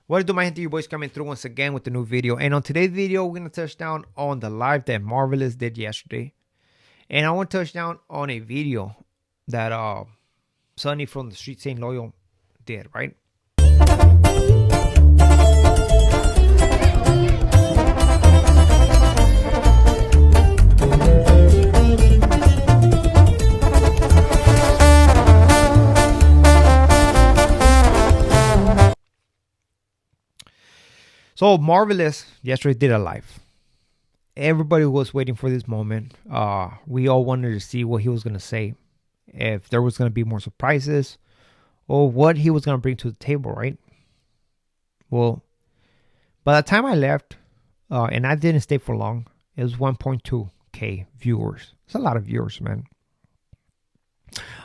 What do my gente, your boys coming through once again with the new video. And on today's video, we're going to touch down on the live that Marvelous did yesterday. And I want to touch down on a video that Sonny from the Street Saint Loyal did, right? So Marvelous yesterday did a live. Everybody was waiting for this moment. We all wanted to see what he was going to say, if there was going to be more surprises, or what he was going to bring to the table, right? Well, by the time I left, and I didn't stay for long, it was 1.2K viewers. It's a lot of viewers, man.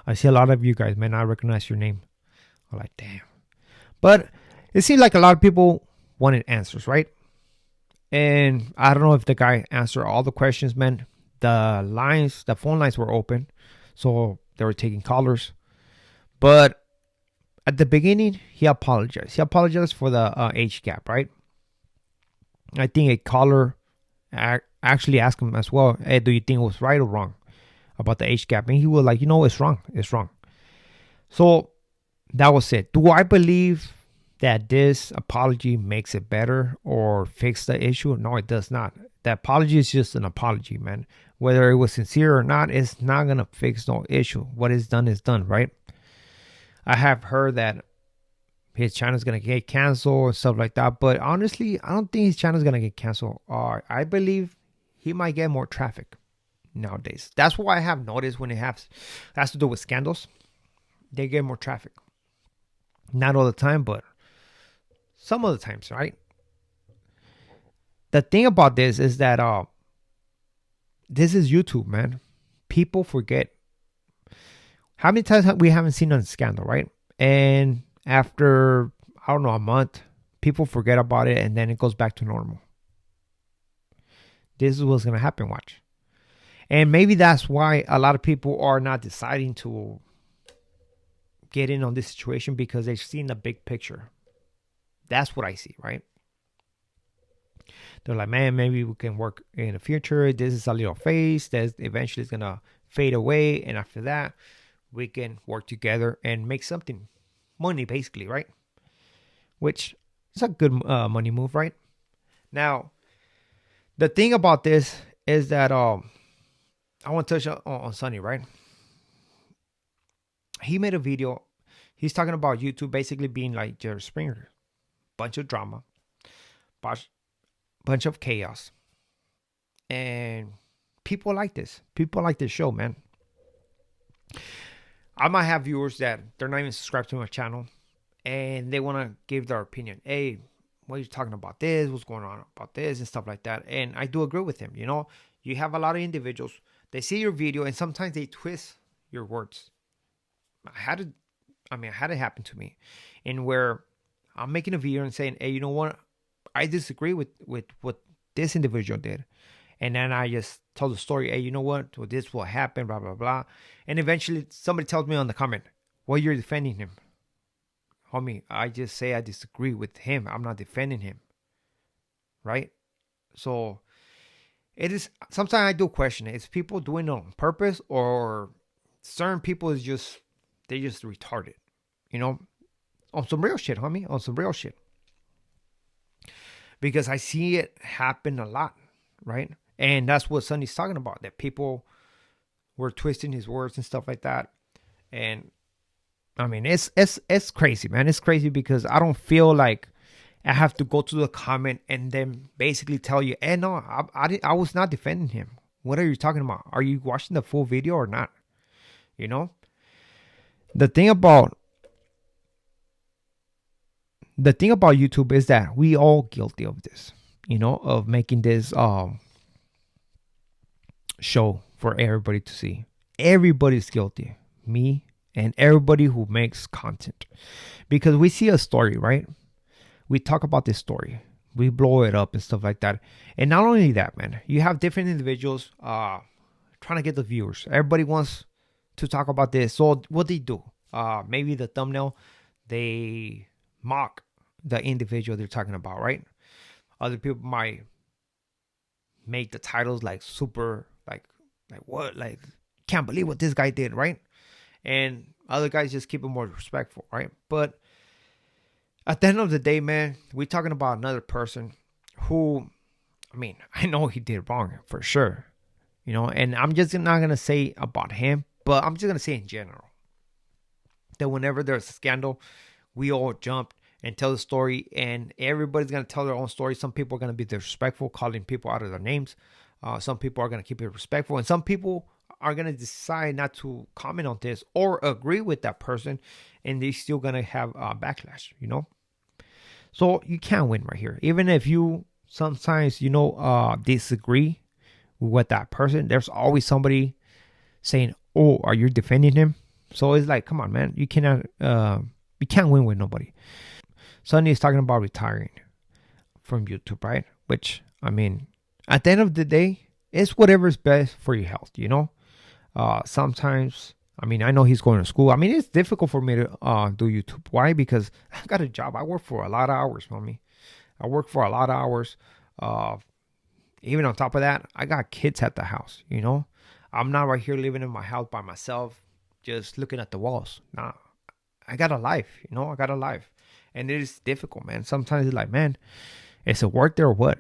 I see a lot of you guys, man. I recognize your name. I'm like, damn. But it seemed like a lot of people wanted answers, right? And I don't know if the guy answered all the questions, man. The phone lines were open, so they were taking callers. But at the beginning, he apologized. He apologized for the age gap, right? I think a caller actually asked him as well, hey, do you think it was right or wrong about the age gap? And he was like, it's wrong. It's wrong. So that was it. Do I believe that this apology makes it better or fix the issue? No, it does not. The apology is just an apology, man. Whether it was sincere or not, it's not going to fix no issue. What is done, right? I have heard that his channel is going to get canceled and stuff like that. But honestly, I don't think his channel is going to get canceled. I believe he might get more traffic nowadays. That's what I have noticed when it has to do with scandals. They get more traffic. Not all the time, but some of the times, right? The thing about this is that this is YouTube, man. People forget. How many times we haven't seen a scandal, right? And after, I don't know, a month, people forget about it and then it goes back to normal. This is what's going to happen, watch. And maybe that's why a lot of people are not deciding to get in on this situation, because they've seen the big picture. That's what I see, right? They're like, man, maybe we can work in the future. This is a little phase that eventually is going to fade away. And after that, we can work together and make something. Money, basically, right? Which is a good money move, right? Now, the thing about this is that I want to touch on Sonny, right? He made a video. He's talking about YouTube basically being like Jerry Springer. Bunch of drama, bunch of chaos, and people like this. People like this show, man. I might have viewers that they're not even subscribed to my channel, and they want to give their opinion. Hey, what are you talking about this? What's going on about this and stuff like that? And I do agree with him. You have a lot of individuals. They see your video, and sometimes they twist your words. I had it happen to me, in where I'm making a video and saying, hey, you know what? I disagree with what this individual did. And then I just tell the story, hey, you know what? Well, this will happen, blah, blah, blah. And eventually somebody tells me on the comment, well, you're defending him. Homie, I just say I disagree with him. I'm not defending him. Right? So it is, sometimes I do question it. Is people doing it on purpose, or certain people they just retarded, on some real shit, homie. On some real shit. Because I see it happen a lot, right? And that's what Sonny's talking about. That people were twisting his words and stuff like that. And I mean, it's crazy, man. It's crazy because I don't feel like I have to go to the comment and then basically tell you, hey, no, I was not defending him. What are you talking about? Are you watching the full video or not? The thing about YouTube is that we all guilty of this, of making this show for everybody to see. Everybody's guilty. Me and everybody who makes content. Because we see a story, right? We talk about this story. We blow it up and stuff like that. And not only that, man, you have different individuals trying to get the viewers. Everybody wants to talk about this. So what they do, maybe the thumbnail, they mock the individual they're talking about, right? Other people might make the titles like super like what, like can't believe what this guy did, right? And other guys just keep it more respectful, right? But at the end of the day, man, we're talking about another person who, I mean, I know he did wrong for sure, and I'm just not gonna say about him, but I'm just gonna say in general that whenever there's a scandal, we all jump and tell the story, and everybody's gonna tell their own story. Some people are gonna be disrespectful, calling people out of their names. Some people are gonna keep it respectful, and some people are gonna decide not to comment on this or agree with that person, and they're still gonna have backlash. So you can't win right here, even if you sometimes disagree with that person. There's always somebody saying, "Oh, are you defending him?" So it's like, come on, man, you can't win with nobody. Sonny is talking about retiring from YouTube, right? Which, I mean, at the end of the day, it's whatever's best for your health, Sometimes, I mean, I know he's going to school. I mean, it's difficult for me to do YouTube. Why? Because I got a job. I work for a lot of hours, mommy. I work for a lot of hours. Even on top of that, I got kids at the house, I'm not right here living in my house by myself, just looking at the walls. Nah, I got a life, I got a life. And it is difficult, man. Sometimes it's like, man, is it worth it or what?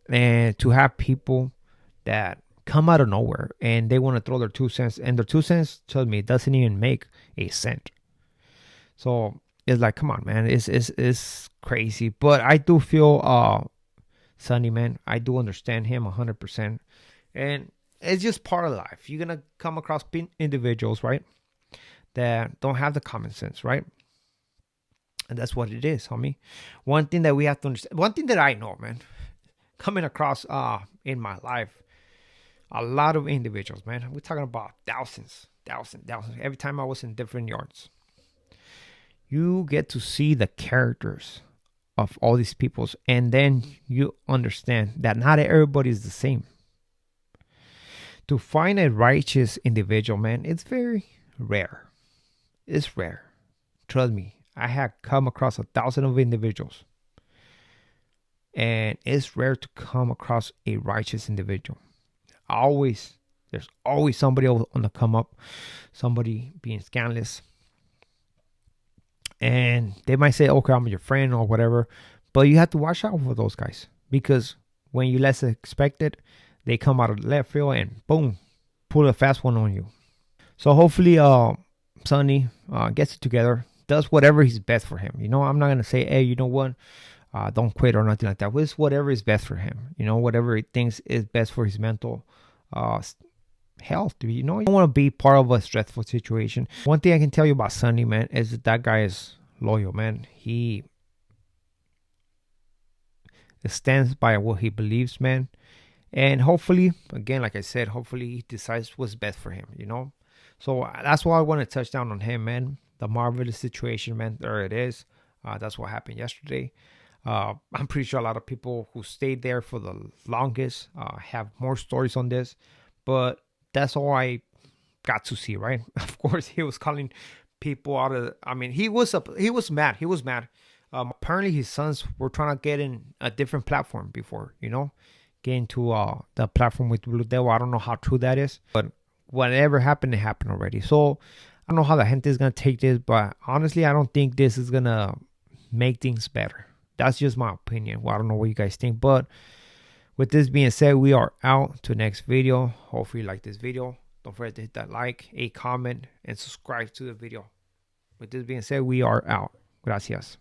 And to have people that come out of nowhere and they want to throw their 2 cents, and their 2 cents, trust me, it doesn't even make a cent. So it's like, come on, man, it's crazy. But I do feel Sonny, man, I do understand him 100%. And it's just part of life. You're gonna come across individuals, right, that don't have the common sense, right? And that's what it is, homie. One thing that we have to understand, one thing that I know, man, coming across in my life, a lot of individuals, man. We're talking about thousands. Every time I was in different yards, you get to see the characters of all these peoples, and then you understand that not everybody is the same. To find a righteous individual, man, it's very rare. It's rare. Trust me. I have come across 1,000 of individuals, and it's rare to come across a righteous individual. There's always somebody on the come up, somebody being scandalous, and they might say, "Okay, I'm your friend" or whatever, but you have to watch out for those guys, because when you less expect it, they come out of the left field and boom, pull a fast one on you. So hopefully, Sonny gets it together. Does whatever is best for him. I'm not going to say, hey, you know what? Don't quit or nothing like that. It's whatever is best for him. Whatever he thinks is best for his mental health. You don't want to be part of a stressful situation. One thing I can tell you about Sonny, man, is that guy is loyal, man. He stands by what he believes, man. And hopefully, again, like I said, hopefully he decides what's best for him, So that's why I want to touch down on him, man. The Marvelous situation, man, there it is. That's what happened yesterday. I'm pretty sure a lot of people who stayed there for the longest have more stories on this, but that's all I got to see, right? Of course, he was calling people out of. I mean, he was mad. He was mad. Apparently, his sons were trying to get in a different platform before, get into the platform with Blue Devil. I don't know how true that is, but whatever happened, it happened already. So I don't know how the gente is going to take this, but honestly, I don't think this is going to make things better. That's just my opinion. Well, I don't know what you guys think, but with this being said, we are out to the next video. Hopefully you like this video. Don't forget to hit that like, a comment, and subscribe to the video. With this being said, we are out. Gracias.